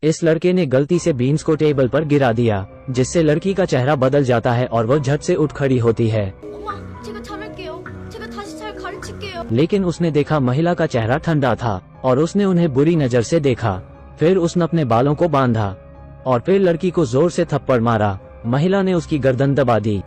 इस लड़के ने गलती से बीन्स को टेबल पर गिरा दिया, जिससे लड़की का चेहरा बदल जाता है और वह झट से उठ खड़ी होती है। लेकिन उसने देखा महिला का चेहरा ठंडा था और उसने उन्हें बुरी नजर से देखा। फिर उसने अपने बालों को बांधा और फिर लड़की को जोर से थप्पड़ मारा। महिला ने उसकी गर्दन दबा दी।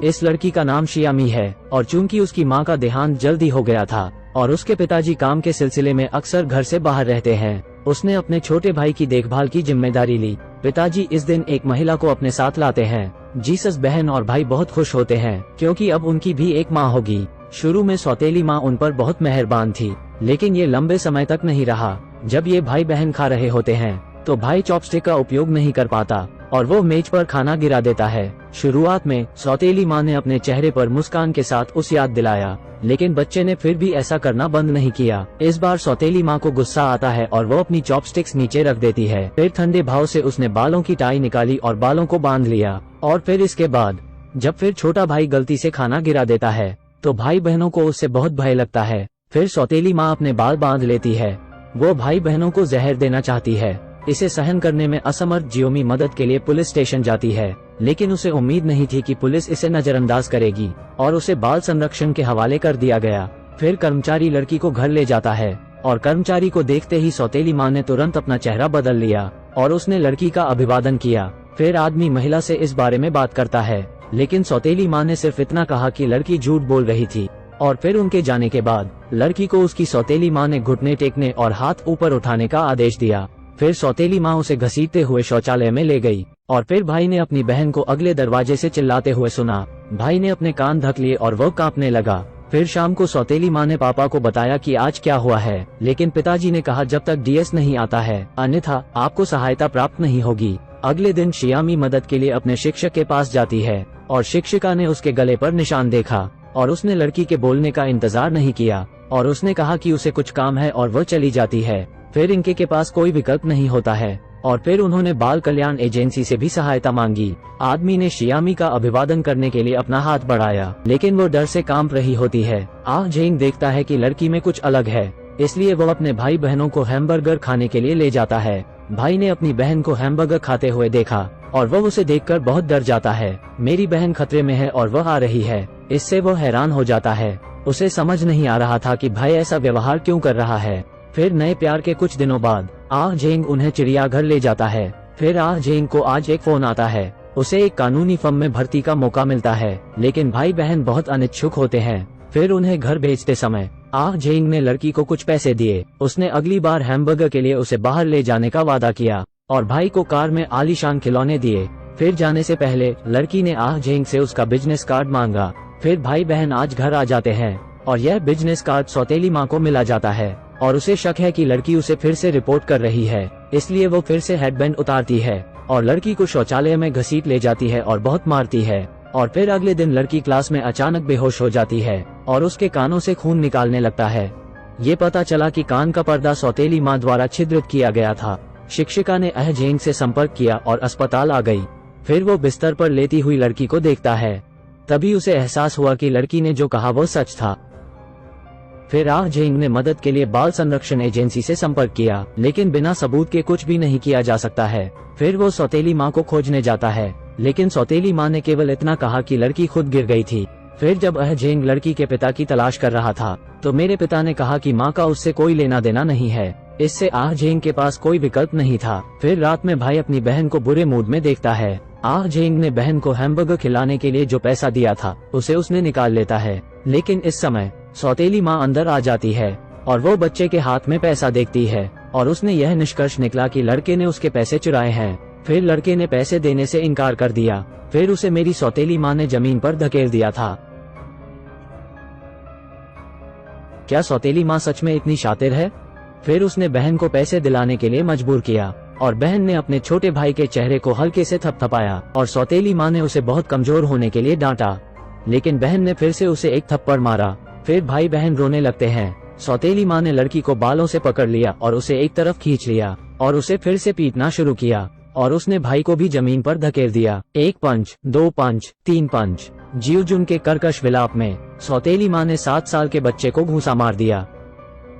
इस लड़की का नाम शियामी है और चूंकि उसकी मां का देहांत जल्दी हो गया था और उसके पिताजी काम के सिलसिले में अक्सर घर से बाहर रहते हैं, उसने अपने छोटे भाई की देखभाल की जिम्मेदारी ली। पिताजी इस दिन एक महिला को अपने साथ लाते हैं। जीसस बहन और भाई बहुत खुश होते हैं क्योंकि अब उनकी भी एक माँ होगी। शुरू में सौतेली माँ उन पर बहुत मेहरबान थी, लेकिन ये लंबे समय तक नहीं रहा। जब ये भाई बहन खा रहे होते हैं तो भाई चॉपस्टिक का उपयोग नहीं कर पाता और वो मेज पर खाना गिरा देता है। शुरुआत में सौतेली माँ ने अपने चेहरे पर मुस्कान के साथ उस याद दिलाया, लेकिन बच्चे ने फिर भी ऐसा करना बंद नहीं किया। इस बार सौतेली माँ को गुस्सा आता है और वो अपनी चॉपस्टिक्स नीचे रख देती है। फिर ठंडे भाव से उसने बालों की टाई निकाली और बालों को बांध लिया। और फिर इसके बाद जब फिर छोटा भाई गलती से खाना गिरा देता है तो भाई बहनों को उससे बहुत भय लगता है। फिर सौतेली माँ अपने बाल बांध लेती है। वो भाई बहनों को जहर देना चाहती है। इसे सहन करने में असमर्थ जियोमी मदद के लिए पुलिस स्टेशन जाती है, लेकिन उसे उम्मीद नहीं थी कि पुलिस इसे नजरअंदाज करेगी और उसे बाल संरक्षण के हवाले कर दिया गया। फिर कर्मचारी लड़की को घर ले जाता है और कर्मचारी को देखते ही सौतेली माँ ने तुरंत अपना चेहरा बदल लिया और उसने लड़की का अभिवादन किया। फिर आदमी महिला से इस बारे में बात करता है, लेकिन सौतेली माँ ने सिर्फ इतना कहा कि लड़की झूठ बोल रही थी। और फिर उनके जाने के बाद लड़की को उसकी सौतेली माँ ने घुटने टेकने और हाथ ऊपर उठाने का आदेश दिया। फिर सौतेली माँ उसे घसीटते हुए शौचालय में ले गई और फिर भाई ने अपनी बहन को अगले दरवाजे से चिल्लाते हुए सुना। भाई ने अपने कान ढक लिए और वह कांपने लगा। फिर शाम को सौतेली माँ ने पापा को बताया कि आज क्या हुआ है, लेकिन पिताजी ने कहा जब तक डीएस नहीं आता है अन्यथा आपको सहायता प्राप्त नहीं होगी। अगले दिन शियामी मदद के लिए अपने शिक्षक के पास जाती है और शिक्षिका ने उसके गले पर निशान देखा और उसने लड़की के बोलने का इंतजार नहीं किया और उसने कहा कि उसे कुछ काम है और वह चली जाती है। फिर इनके के पास कोई विकल्प नहीं होता है और फिर उन्होंने बाल कल्याण एजेंसी से भी सहायता मांगी। आदमी ने शियामी का अभिवादन करने के लिए अपना हाथ बढ़ाया, लेकिन वो डर से कांप रही होती है। आह जेंग देखता है कि लड़की में कुछ अलग है, इसलिए वो अपने भाई बहनों को हैमबर्गर खाने के लिए ले जाता है। भाई ने अपनी बहन को हैमबर्गर खाते हुए देखा और वह उसे देखकर बहुत डर जाता है। मेरी बहन खतरे में है और वह आ रही है। इससे वो हैरान हो जाता है। उसे समझ नहीं आ रहा था कि भाई ऐसा व्यवहार क्यों कर रहा है। फिर नए प्यार के कुछ दिनों बाद आह जेंग उन्हें चिड़ियाघर ले जाता है। फिर आह जेंग को आज एक फोन आता है। उसे एक कानूनी फर्म में भर्ती का मौका मिलता है, लेकिन भाई बहन बहुत अनिच्छुक होते हैं। फिर उन्हें घर भेजते समय आह जेंग ने लड़की को कुछ पैसे दिए। उसने अगली बार हैमबर्गर के लिए उसे बाहर ले जाने का वादा किया और भाई को कार में आलीशान खिलौने दिए। फिर जाने से पहले लड़की ने आह जेंग से उसका बिजनेस कार्ड मांगा। फिर भाई बहन आज घर आ जाते हैं और यह बिजनेस कार्ड सौतेली माँ को मिला जाता है और उसे शक है कि लड़की उसे फिर से रिपोर्ट कर रही है, इसलिए वो फिर से हेडबैंड उतारती है और लड़की को शौचालय में घसीट ले जाती है और बहुत मारती है। और फिर अगले दिन लड़की क्लास में अचानक बेहोश हो जाती है और उसके कानों से खून निकालने लगता है। ये पता चला कि कान का पर्दा सौतेली माँ द्वारा छिद्रित किया गया था। शिक्षिका ने आह जेंग से संपर्क किया और अस्पताल आ गई। फिर वो बिस्तर पर लेटी हुई लड़की को देखता है। तभी उसे एहसास हुआ कि लड़की ने जो कहा वो सच था। फिर आह जेंग ने मदद के लिए बाल संरक्षण एजेंसी से संपर्क किया, लेकिन बिना सबूत के कुछ भी नहीं किया जा सकता है। फिर वो सौतेली माँ को खोजने जाता है, लेकिन सौतेली माँ ने केवल इतना कहा कि लड़की खुद गिर गई थी। फिर जब आह जेंग लड़की के पिता की तलाश कर रहा था तो मेरे पिता ने कहा कि माँ का उससे कोई लेना देना नहीं है। इससे आह जेंग के पास कोई विकल्प नहीं था। फिर रात में भाई अपनी बहन को बुरे मूड में देखता है। आह जेंग ने बहन को हैमबर्गर खिलाने के लिए जो पैसा दिया था उसे उसने निकाल लेता है, लेकिन इस समय सौतेली माँ अंदर आ जाती है और वो बच्चे के हाथ में पैसा देखती है और उसने यह निष्कर्ष निकला कि लड़के ने उसके पैसे चुराए हैं। फिर लड़के ने पैसे देने से इनकार कर दिया। फिर उसे मेरी सौतेली माँ ने जमीन पर धकेल दिया था। क्या सौतेली माँ सच में इतनी शातिर है? फिर उसने बहन को पैसे दिलाने के लिए मजबूर किया और बहन ने अपने छोटे भाई के चेहरे को हल्के से थपथपाया और सौतेली माँ ने उसे बहुत कमजोर होने के लिए डांटा, लेकिन बहन ने फिर से उसे एक थप्पड़ मारा। फिर भाई बहन रोने लगते हैं। सौतेली माँ ने लड़की को बालों से पकड़ लिया और उसे एक तरफ खींच लिया और उसे फिर से पीटना शुरू किया और उसने भाई को भी जमीन पर धकेल दिया। 1 पंच, 2 पंच, 3 पंच। जियोजुन के कर्कश विलाप में सौतेली माँ ने 7 साल के बच्चे को घूंसा मार दिया।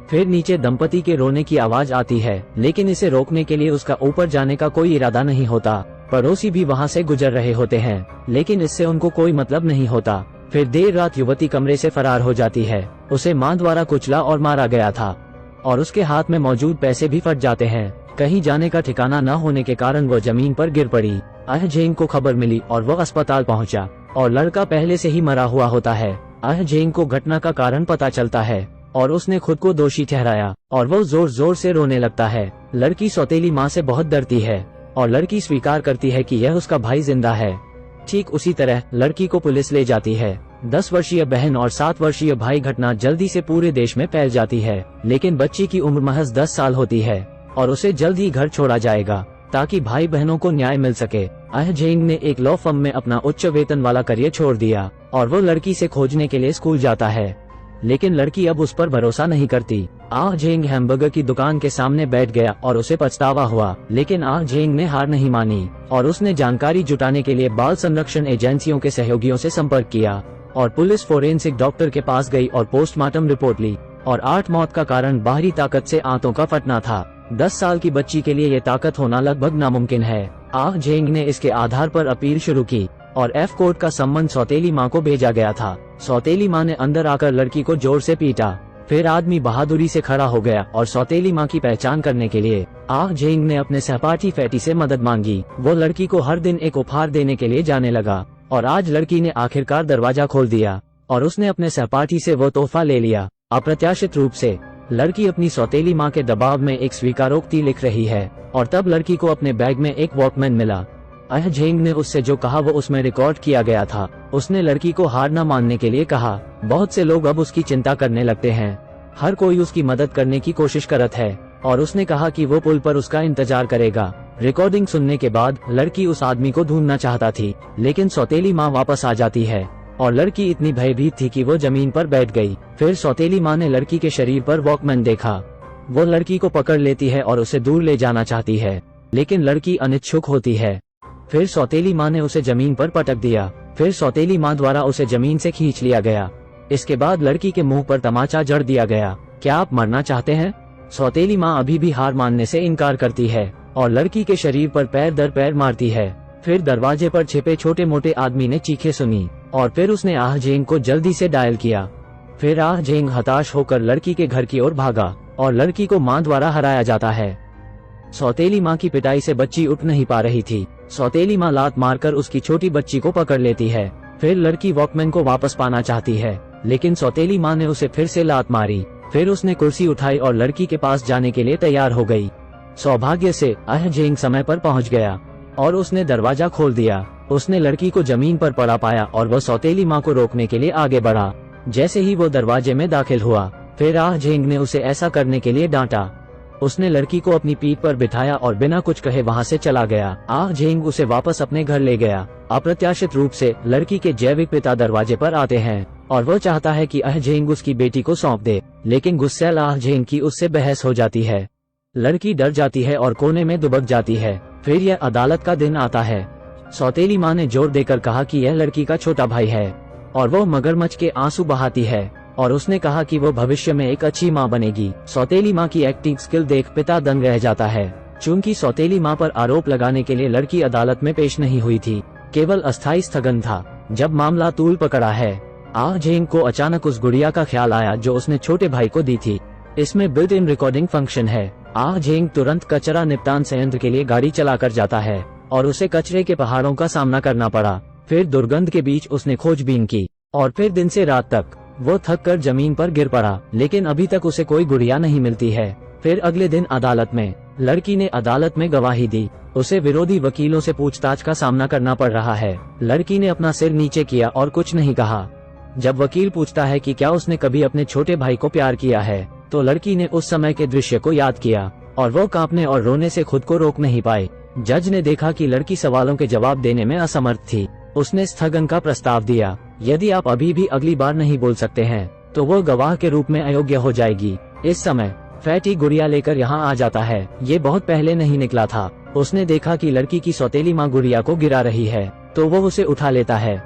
फिर नीचे दंपति के रोने की आवाज आती है, लेकिन इसे रोकने के लिए उसका ऊपर जाने का कोई इरादा नहीं होता। पड़ोसी भी वहाँ से गुजर रहे होते हैं, लेकिन इससे उनको कोई मतलब नहीं होता। फिर देर रात युवती कमरे से फरार हो जाती है। उसे मां द्वारा कुचला और मारा गया था और उसके हाथ में मौजूद पैसे भी फट जाते हैं। कहीं जाने का ठिकाना न होने के कारण वो जमीन पर गिर पड़ी। आह जेंग को खबर मिली और वो अस्पताल पहुंचा और लड़का पहले से ही मरा हुआ होता है। आह जेंग को घटना का कारण पता चलता है और उसने खुद को दोषी ठहराया और वो जोर जोर से रोने लगता है। लड़की सौतेली माँ से बहुत डरती है और लड़की स्वीकार करती है कि यह उसका भाई जिंदा है। ठीक उसी तरह लड़की को पुलिस ले जाती है। 10 वर्षीय बहन और 7 वर्षीय भाई घटना जल्दी से पूरे देश में फैल जाती है, लेकिन बच्ची की उम्र महज 10 साल होती है और उसे जल्द ही घर छोड़ा जाएगा ताकि भाई बहनों को न्याय मिल सके। आह जेंग ने एक लॉ फर्म में अपना उच्च वेतन वाला करियर छोड़ दिया और वो लड़की से खोजने के लिए स्कूल जाता है, लेकिन लड़की अब उस पर भरोसा नहीं करती। आह जेंग हैमबर्गर की दुकान के सामने बैठ गया और उसे पछतावा हुआ, लेकिन आह जेंग ने हार नहीं मानी और उसने जानकारी जुटाने के लिए बाल संरक्षण एजेंसियों के सहयोगियों से संपर्क किया और पुलिस फोरेंसिक डॉक्टर के पास गई और पोस्टमार्टम रिपोर्ट ली और 8 मौत का कारण बाहरी ताकत से आंतों का फटना था। 10 साल की बच्ची के लिए ये ताकत होना लगभग नामुमकिन है। आह जेंग ने इसके आधार पर अपील शुरू की और एफ कोर्ट का सम्मन सौतेली माँ को भेजा गया था। सौतेली माँ ने अंदर आकर लड़की को जोर से पीटा। फिर आदमी बहादुरी से खड़ा हो गया और सौतेली माँ की पहचान करने के लिए आह जेंग ने अपने सहपाठी फैटी से मदद मांगी। वो लड़की को हर दिन एक उपहार देने के लिए जाने लगा और आज लड़की ने आखिरकार दरवाजा खोल दिया और उसने अपने सहपाठी से वो तोहफा ले लिया। अप्रत्याशित रूप से लड़की अपनी सौतेली माँ के दबाव में एक स्वीकारोक्ति लिख रही है और तब लड़की को अपने बैग में एक वॉकमैन मिला। आह जेंग ने उससे जो कहा वो उसमें रिकॉर्ड किया गया था। उसने लड़की को हार न मानने के लिए कहा। बहुत से लोग अब उसकी चिंता करने लगते हैं, हर कोई उसकी मदद करने की कोशिश करत है और उसने कहा कि वो पुल पर उसका इंतजार करेगा। रिकॉर्डिंग सुनने के बाद लड़की उस आदमी को ढूंढना चाहता थी, लेकिन सौतेली माँ वापस आ जाती है और लड़की इतनी भयभीत थी कि वो जमीन पर बैठ गई। फिर सौतेली माँ ने लड़की के शरीर पर वॉकमैन देखा। वो लड़की को पकड़ लेती है और उसे दूर ले जाना चाहती है, लेकिन लड़की अनिच्छुक होती है। फिर सौतेली माँ ने उसे जमीन पर पटक दिया। फिर सौतेली माँ द्वारा उसे जमीन से खींच लिया गया। इसके बाद लड़की के मुंह पर तमाचा जड़ दिया गया। क्या आप मरना चाहते हैं? सौतेली माँ अभी भी हार मानने से इनकार करती है और लड़की के शरीर पर पैर दर पैर मारती है। फिर दरवाजे पर छिपे छोटे मोटे आदमी ने चीखें सुनी और फिर उसने आह जेंग को जल्दी से डायल किया। फिर आह जेंग हताश होकर लड़की के घर की ओर भागा और लड़की को माँ द्वारा हराया जाता है। सौतेली माँ की पिटाई से बच्ची उठ नहीं पा रही थी। सौतेली माँ लात मारकर उसकी छोटी बच्ची को पकड़ लेती है। फिर लड़की वॉकमैन को वापस पाना चाहती है, लेकिन सौतेली माँ ने उसे फिर से लात मारी। फिर उसने कुर्सी उठाई और लड़की के पास जाने के लिए तैयार हो गई। सौभाग्य से आह जेंग समय पर पहुंच गया और उसने दरवाजा खोल दिया। उसने लड़की को जमीन पर पड़ा पाया और वह सौतेली माँ को रोकने के लिए आगे बढ़ा। जैसे ही वो दरवाजे में दाखिल हुआ, फिर आह जेंग ने उसे ऐसा करने के लिए डांटा। उसने लड़की को अपनी पीठ पर बिठाया और बिना कुछ कहे वहाँ से चला गया। आह जेंग उसे वापस अपने घर ले गया। अप्रत्याशित रूप से लड़की के जैविक पिता दरवाजे पर आते हैं और वो चाहता है कि आह जेंग उसकी बेटी को सौंप दे, लेकिन गुस्सैल आह जेंग की उससे बहस हो जाती है। लड़की डर जाती है और कोने में दुबक जाती है। फिर यह अदालत का दिन आता है। सौतेली माँ ने जोर देकर कहा कि यह लड़की का छोटा भाई है और वो मगरमच्छ के आंसू बहाती है और उसने कहा कि वो भविष्य में एक अच्छी माँ बनेगी। सौतेली माँ की एक्टिंग स्किल देख पिता दंग रह जाता है। चूंकि सौतेली माँ पर आरोप लगाने के लिए लड़की अदालत में पेश नहीं हुई थी, केवल अस्थायी स्थगन था। जब मामला तूल पकड़ा है, आह जेंग को अचानक उस गुड़िया का ख्याल आया जो उसने छोटे भाई को दी थी। इसमें बिल्ट इन रिकॉर्डिंग फंक्शन है। आह जेंग तुरंत कचरा निपटान संयंत्र के लिए गाड़ी चलाकर जाता है और उसे कचरे के पहाड़ों का सामना करना पड़ा। फिर दुर्गंध के बीच उसने खोजबीन की और फिर दिन से रात तक वो थक कर जमीन पर गिर पड़ा, लेकिन अभी तक उसे कोई गुड़िया नहीं मिलती है। फिर अगले दिन अदालत में लड़की ने अदालत में गवाही दी। उसे विरोधी वकीलों से पूछताछ का सामना करना पड़ रहा है। लड़की ने अपना सिर नीचे किया और कुछ नहीं कहा। जब वकील पूछता है कि क्या उसने कभी अपने छोटे भाई को प्यार किया है, तो लड़की ने उस समय के दृश्य को याद किया और वो कांपने और रोने से खुद को रोक नहीं पाई। जज ने देखा कि लड़की सवालों के जवाब देने में असमर्थ थी। उसने स्थगन का प्रस्ताव दिया। यदि आप अभी भी अगली बार नहीं बोल सकते हैं, तो वो गवाह के रूप में अयोग्य हो जाएगी। इस समय फैटी गुड़िया लेकर यहाँ आ जाता है। ये बहुत पहले नहीं निकला था। उसने देखा कि लड़की की सौतेली माँ गुड़िया को गिरा रही है, तो वो उसे उठा लेता है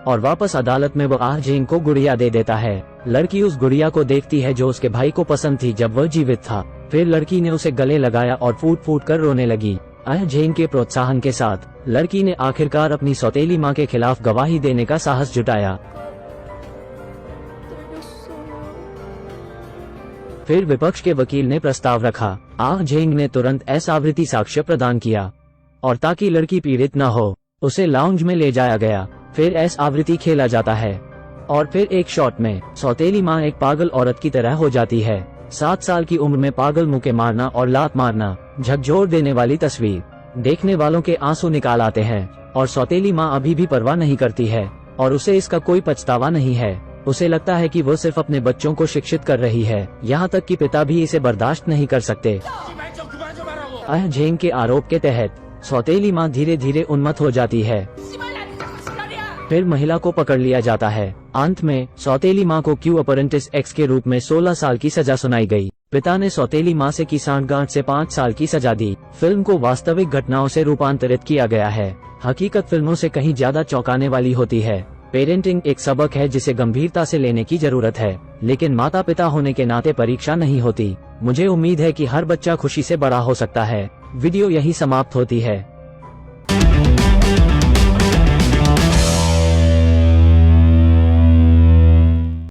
और वापस अदालत में वो आह जेंग को गुड़िया दे देता है। लड़की उस गुड़िया को देखती है जो उसके भाई को पसंद थी जब वह जीवित था। फिर लड़की ने उसे गले लगाया और फूट फूट कर रोने लगी। झेंग के प्रोत्साहन के साथ लड़की ने आखिरकार अपनी सौतेली मां के खिलाफ गवाही देने का साहस जुटाया। फिर विपक्ष के वकील ने प्रस्ताव रखा। झेंग ने तुरंत आवृत्ति साक्ष्य प्रदान किया और ताकि लड़की पीड़ित न हो उसे लाउंज में ले जाया गया। फिर आवृत्ति खेला जाता है और फिर एक शॉट में सौतेली माँ एक पागल औरत की तरह हो जाती है। 7 साल की उम्र में पागल मुक्के मारना और लात मारना, झकझोर देने वाली तस्वीर देखने वालों के आंसू निकाल आते हैं। और सौतेली माँ अभी भी परवाह नहीं करती है और उसे इसका कोई पछतावा नहीं है। उसे लगता है कि वो सिर्फ अपने बच्चों को शिक्षित कर रही है, यहाँ तक कि पिता भी इसे बर्दाश्त नहीं कर सकते। झेंग के आरोप के तहत सौतेली माँ धीरे धीरे उन्मत्त हो जाती है। फिर महिला को पकड़ लिया जाता है। अंत में सौतेली माँ को क्यू अपरेंटिस एक्स के रूप में 16 साल की सजा सुनाई गई। पिता ने सौतेली माँ से की सांठगांठ से 5 साल की सजा दी। फिल्म को वास्तविक घटनाओं से रूपांतरित किया गया है। हकीकत फिल्मों से कहीं ज्यादा चौंकाने वाली होती है। पेरेंटिंग एक सबक है जिसे गंभीरता से लेने की जरूरत है, लेकिन माता पिता होने के नाते परीक्षा नहीं होती। मुझे उम्मीद है कि हर बच्चा खुशी से बड़ा हो सकता है। वीडियो यही समाप्त होती है।